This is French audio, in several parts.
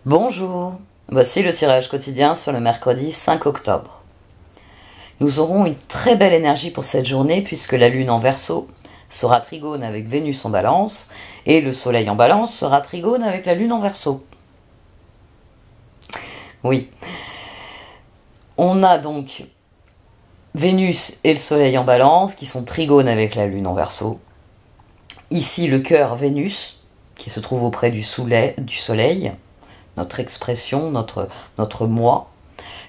Bonjour, voici le tirage quotidien sur le mercredi 5 octobre. Nous aurons une très belle énergie pour cette journée puisque la Lune en Verseau sera trigone avec Vénus en Balance et le Soleil en Balance sera trigone avec la Lune en Verseau. Oui, on a donc Vénus et le Soleil en Balance qui sont trigones avec la Lune en Verseau. Ici le cœur Vénus qui se trouve auprès du Soleil, notre expression, notre moi,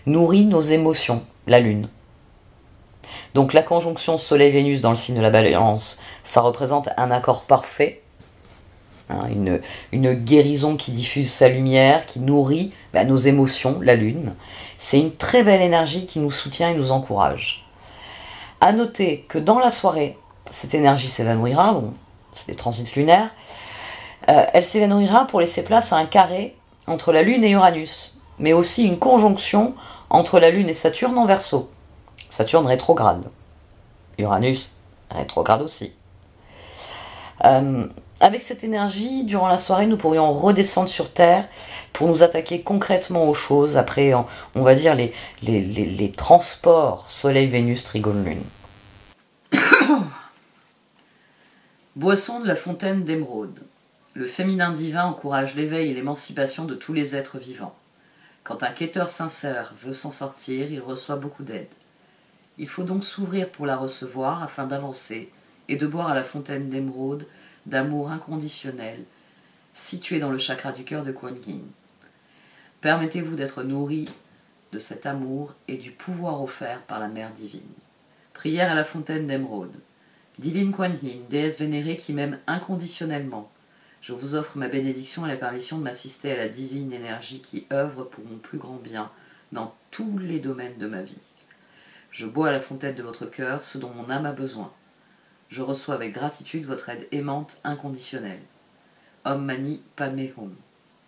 nourrit nos émotions, la Lune. Donc la conjonction Soleil-Vénus dans le signe de la Balance, ça représente un accord parfait, hein, une guérison qui diffuse sa lumière, qui nourrit nos émotions, la Lune. C'est une très belle énergie qui nous soutient et nous encourage. À noter que dans la soirée, cette énergie s'évanouira, bon, c'est des transits lunaires, elle s'évanouira pour laisser place à un carré entre la Lune et Uranus, mais aussi une conjonction entre la Lune et Saturne en Verseau. Saturne rétrograde. Uranus rétrograde aussi. Avec cette énergie, durant la soirée, nous pourrions redescendre sur Terre pour nous attaquer concrètement aux choses après, on va dire, les transports Soleil-Vénus, Trigone-Lune. Boisson de la fontaine d'émeraude. Le féminin divin encourage l'éveil et l'émancipation de tous les êtres vivants. Quand un quêteur sincère veut s'en sortir, il reçoit beaucoup d'aide. Il faut donc s'ouvrir pour la recevoir afin d'avancer et de boire à la fontaine d'émeraude d'amour inconditionnel, située dans le chakra du cœur de Kuan Yin. Permettez-vous d'être nourri de cet amour et du pouvoir offert par la Mère divine. Prière à la fontaine d'émeraude. Divine Kuan Yin, déesse vénérée qui m'aime inconditionnellement, je vous offre ma bénédiction et la permission de m'assister à la divine énergie qui œuvre pour mon plus grand bien dans tous les domaines de ma vie. Je bois à la fontaine de votre cœur ce dont mon âme a besoin. Je reçois avec gratitude votre aide aimante inconditionnelle. Om Mani Padme Hum.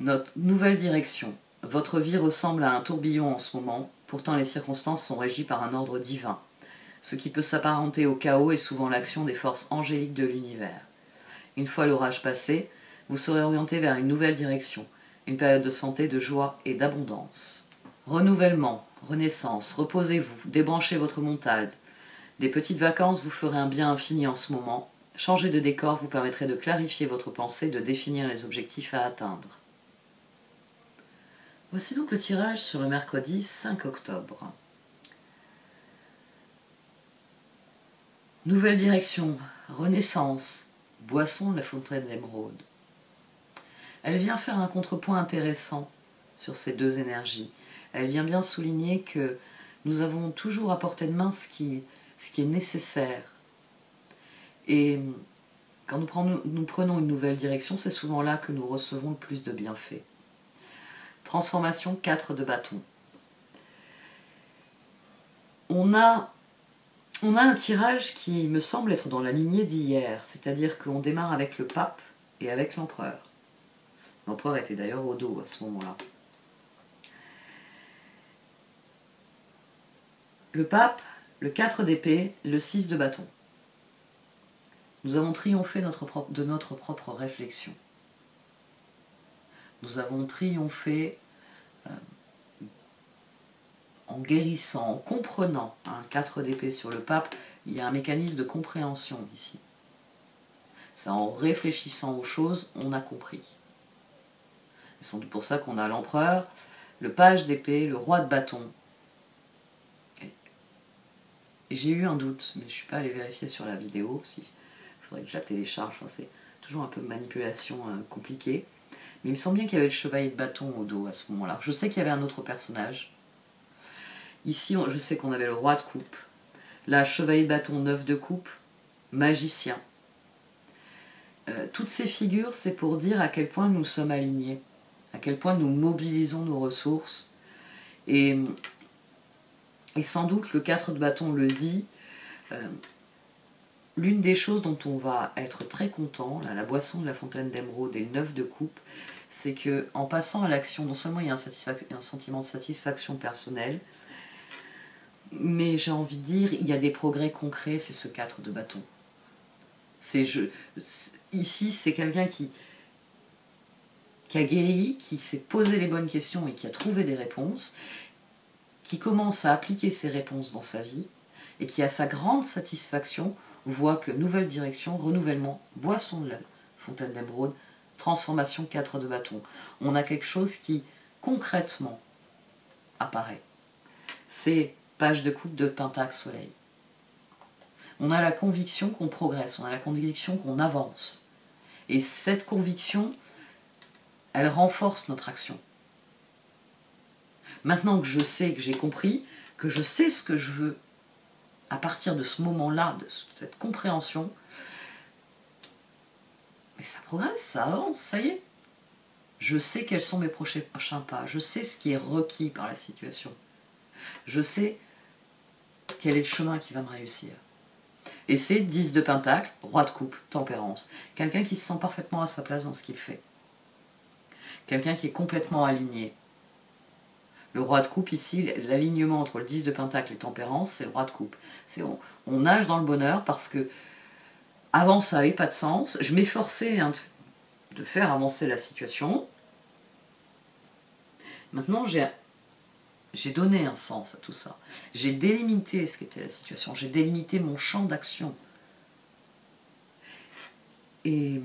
Notre nouvelle direction. Votre vie ressemble à un tourbillon en ce moment, pourtant les circonstances sont régies par un ordre divin. Ce qui peut s'apparenter au chaos est souvent l'action des forces angéliques de l'univers. Une fois l'orage passé, vous serez orienté vers une nouvelle direction, une période de santé, de joie et d'abondance. Renouvellement, renaissance, reposez-vous, débranchez votre mental. Des petites vacances vous feraient un bien infini en ce moment. Changer de décor vous permettrait de clarifier votre pensée, de définir les objectifs à atteindre. Voici donc le tirage sur le mercredi 5 octobre. Nouvelle direction, renaissance, boisson de la fontaine d'émeraude. Elle vient faire un contrepoint intéressant sur ces deux énergies. Elle vient bien souligner que nous avons toujours à portée de main ce qui est nécessaire. Et quand nous prenons une nouvelle direction, c'est souvent là que nous recevons le plus de bienfaits. Transformation 4 de bâton. On a un tirage qui me semble être dans la lignée d'hier, c'est-à-dire qu'on démarre avec le pape et avec l'empereur. L'empereur était d'ailleurs au dos à ce moment-là. Le pape, le 4 d'épée, le 6 de bâton. Nous avons triomphé de notre propre réflexion. Nous avons triomphé en guérissant, en comprenant. 4 d'épée sur le pape, il y a un mécanisme de compréhension ici. C'est en réfléchissant aux choses, on a compris. C'est sans doute pour ça qu'on a l'empereur, le page d'épée, le roi de bâton. Et j'ai eu un doute, mais je ne suis pas allée vérifier sur la vidéo. Il faudrait que je la télécharge. Enfin, c'est toujours un peu de manipulation compliquée. Mais il me semble bien qu'il y avait le chevalier de bâton au dos à ce moment-là. Je sais qu'il y avait un autre personnage. Ici, je sais qu'on avait le roi de coupe. Là, chevalier de bâton, 9 de coupe, magicien. Toutes ces figures, c'est pour dire à quel point nous sommes alignés, à quel point nous mobilisons nos ressources. Et sans doute, le 4 de bâton le dit, l'une des choses dont on va être très content, là, la boisson de la fontaine d'émeraude et le 9 de coupe, c'est qu'en passant à l'action, non seulement il y a un sentiment de satisfaction personnelle, mais j'ai envie de dire, il y a des progrès concrets, c'est ce 4 de bâton. Ici, c'est quelqu'un qui a guéri, qui s'est posé les bonnes questions et qui a trouvé des réponses, qui commence à appliquer ces réponses dans sa vie et qui, à sa grande satisfaction, voit que nouvelle direction, renouvellement, boisson de la fontaine d'émeraude, transformation 4 de bâton. On a quelque chose qui, concrètement, apparaît. C'est page de coupe de pentacle soleil. On a la conviction qu'on progresse, on a la conviction qu'on avance. Et cette conviction, elle renforce notre action. Maintenant que je sais, que j'ai compris, que je sais ce que je veux, à partir de ce moment-là, de cette compréhension, mais ça progresse, ça avance, ça y est. Je sais quels sont mes prochains pas, je sais ce qui est requis par la situation. Je sais quel est le chemin qui va me réussir. Et c'est 10 de pentacle, roi de coupe, tempérance. Quelqu'un qui se sent parfaitement à sa place dans ce qu'il fait. Quelqu'un qui est complètement aligné. Le roi de coupe ici, l'alignement entre le 10 de pentacle et tempérance, c'est le roi de coupe. On nage dans le bonheur parce que avant ça n'avait pas de sens. Je m'efforçais de faire avancer la situation. Maintenant j'ai donné un sens à tout ça. J'ai délimité ce qu'était la situation. J'ai délimité mon champ d'action. Et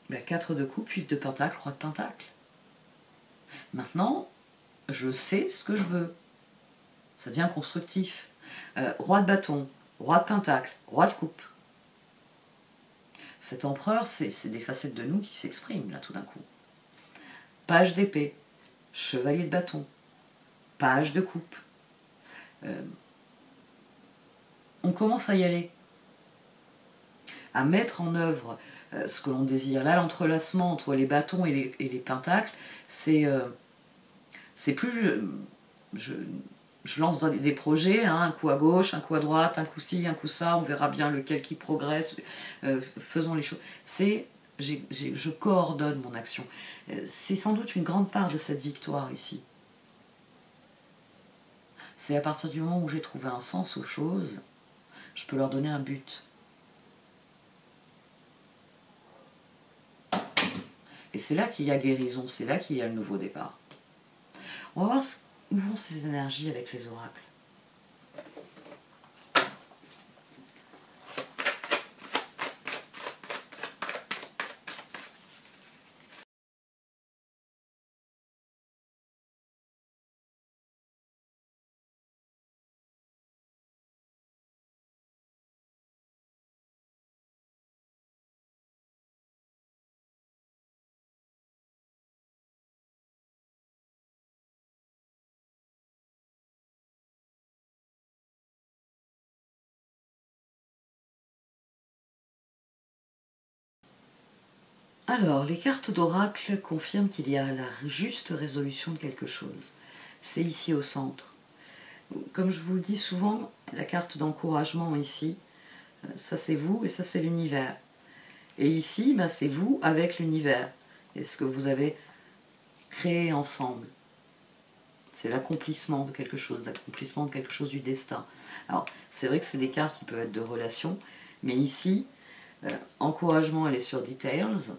4 de coupe, 8 de pentacle, roi de pentacle. Maintenant, je sais ce que je veux. Ça devient constructif. Roi de bâton, roi de pentacle, roi de coupe. Cet empereur, c'est des facettes de nous qui s'expriment là tout d'un coup. Page d'épée, chevalier de bâton, page de coupe. On commence à y aller, à mettre en œuvre ce que l'on désire. Là, l'entrelacement entre les bâtons et les pentacles, c'est plus... Je lance des projets, hein, un coup à gauche, un coup à droite, un coup ci, un coup ça, on verra bien lequel qui progresse, faisons les choses. Je coordonne mon action. C'est sans doute une grande part de cette victoire ici. C'est à partir du moment où j'ai trouvé un sens aux choses, je peux leur donner un but. Et c'est là qu'il y a guérison, c'est là qu'il y a le nouveau départ. On va voir où vont ces énergies avec les oracles. Alors, les cartes d'oracle confirment qu'il y a la juste résolution de quelque chose. C'est ici au centre. Comme je vous le dis souvent, la carte d'encouragement ici, ça c'est vous et ça c'est l'univers. Et ici, c'est vous avec l'univers. Et ce que vous avez créé ensemble. C'est l'accomplissement de quelque chose, du destin. Alors, c'est vrai que c'est des cartes qui peuvent être de relation, mais ici, encouragement, elle est sur Details.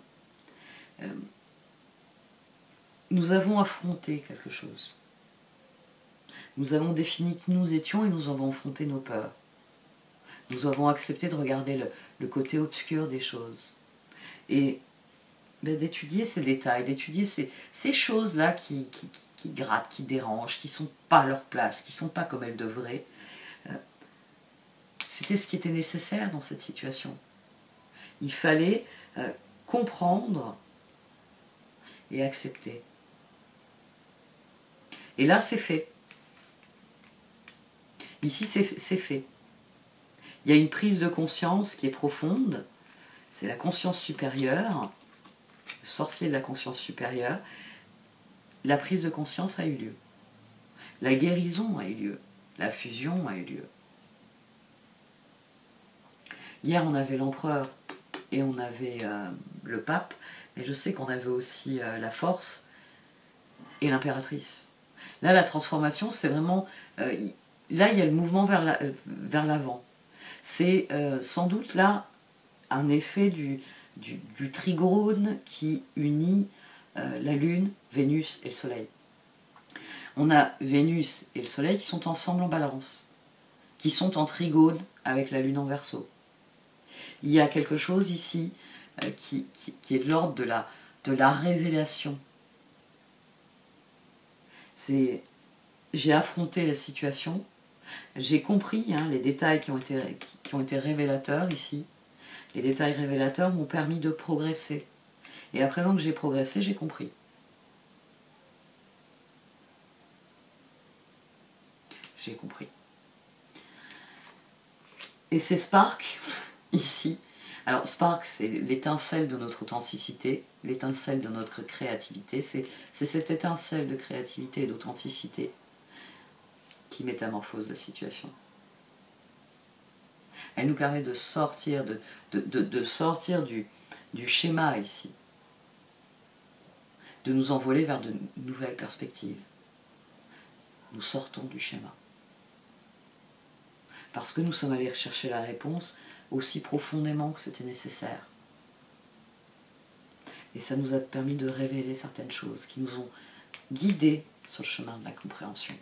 Nous avons affronté quelque chose. Nous avons défini qui nous étions et nous avons affronté nos peurs. Nous avons accepté de regarder le côté obscur des choses. Et d'étudier ces détails, d'étudier ces choses-là qui grattent, qui dérangent, qui ne sont pas à leur place, qui ne sont pas comme elles devraient. C'était ce qui était nécessaire dans cette situation. Il fallait comprendre et accepter. Et là, c'est fait. Ici, c'est fait. Il y a une prise de conscience qui est profonde. C'est la conscience supérieure, le sorcier de la conscience supérieure. La prise de conscience a eu lieu. La guérison a eu lieu. La fusion a eu lieu. Hier, on avait l'empereur et on avait le pape, mais je sais qu'on avait aussi la force et l'impératrice. Là, la transformation, c'est vraiment... là, il y a le mouvement vers l'avant. C'est sans doute là un effet du trigone qui unit la Lune, Vénus et le Soleil. On a Vénus et le Soleil qui sont ensemble en balance, qui sont en trigone avec la Lune en Verseau. Il y a quelque chose ici qui est de l'ordre de la révélation. J'ai affronté la situation, j'ai compris les détails qui ont été révélateurs ici. Les détails révélateurs m'ont permis de progresser. Et à présent que j'ai progressé, j'ai compris. J'ai compris. Et c'est Spark, ici. Alors Spark, c'est l'étincelle de notre authenticité, l'étincelle de notre créativité. C'est cette étincelle de créativité et d'authenticité qui métamorphose la situation. Elle nous permet de sortir, de sortir du schéma ici, de nous envoler vers de nouvelles perspectives. Nous sortons du schéma. Parce que nous sommes allés chercher la réponse aussi profondément que c'était nécessaire. Et ça nous a permis de révéler certaines choses qui nous ont guidés sur le chemin de la compréhension.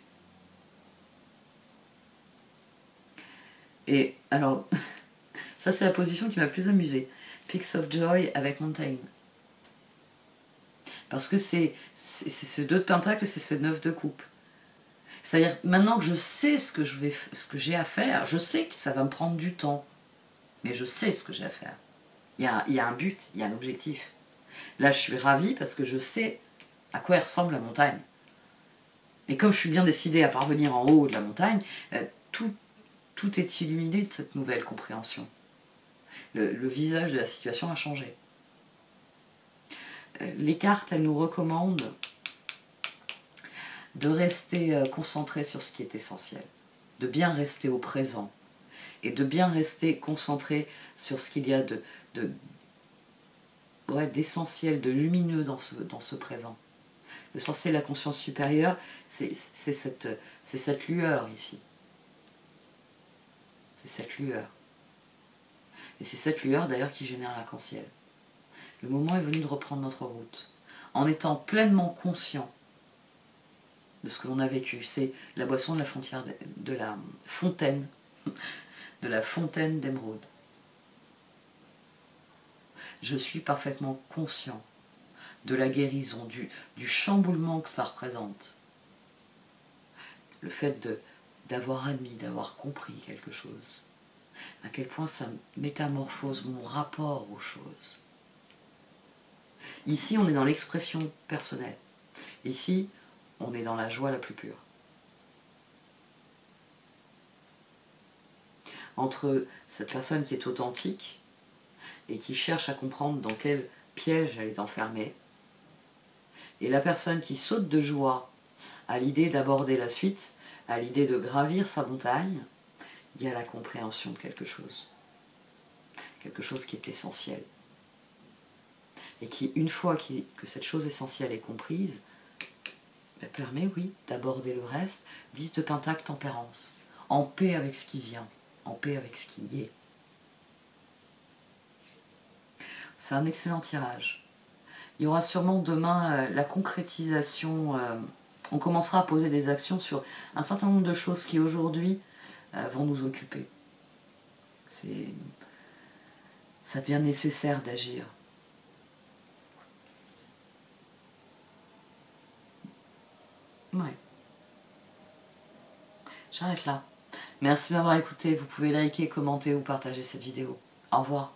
Et alors, ça c'est la position qui m'a plus amusée. Peaks of Joy avec Montaigne. Parce que c'est ce 2 de pentacle et c'est ce 9 de coupe. C'est-à-dire, maintenant que je sais ce que j'ai à faire, je sais que ça va me prendre du temps, mais je sais ce que j'ai à faire. Il y a un but, il y a un objectif. Là, je suis ravie parce que je sais à quoi elle ressemble la montagne. Et comme je suis bien décidée à parvenir en haut de la montagne, tout est illuminé de cette nouvelle compréhension. Le visage de la situation a changé. Les cartes, elles nous recommandent de rester concentré sur ce qui est essentiel, de bien rester au présent et de bien rester concentré sur ce qu'il y a d'essentiel, de lumineux dans ce présent. Le sorcier de la conscience supérieure, c'est cette lueur ici. C'est cette lueur. Et c'est cette lueur d'ailleurs qui génère l'arc-en-ciel. Le moment est venu de reprendre notre route, en étant pleinement conscient de ce que l'on a vécu. C'est la boisson de la fontaine d'émeraude. Je suis parfaitement conscient de la guérison, du chamboulement que ça représente. Le fait d'avoir admis, d'avoir compris quelque chose. À quel point ça métamorphose mon rapport aux choses. Ici, on est dans l'expression personnelle. Ici, on est dans la joie la plus pure. Entre cette personne qui est authentique et qui cherche à comprendre dans quel piège elle est enfermée, et la personne qui saute de joie à l'idée d'aborder la suite, à l'idée de gravir sa montagne, il y a la compréhension de quelque chose qui est essentiel. Et qui, une fois que cette chose essentielle est comprise, permet, oui, d'aborder le reste. 10 de pentacle, tempérance. En paix avec ce qui vient, en paix avec ce qui y est. C'est un excellent tirage. Il y aura sûrement demain la concrétisation. On commencera à poser des actions sur un certain nombre de choses qui aujourd'hui vont nous occuper. Ça devient nécessaire d'agir. Ouais. J'arrête là. Merci de m'avoir écouté. Vous pouvez liker, commenter ou partager cette vidéo. Au revoir.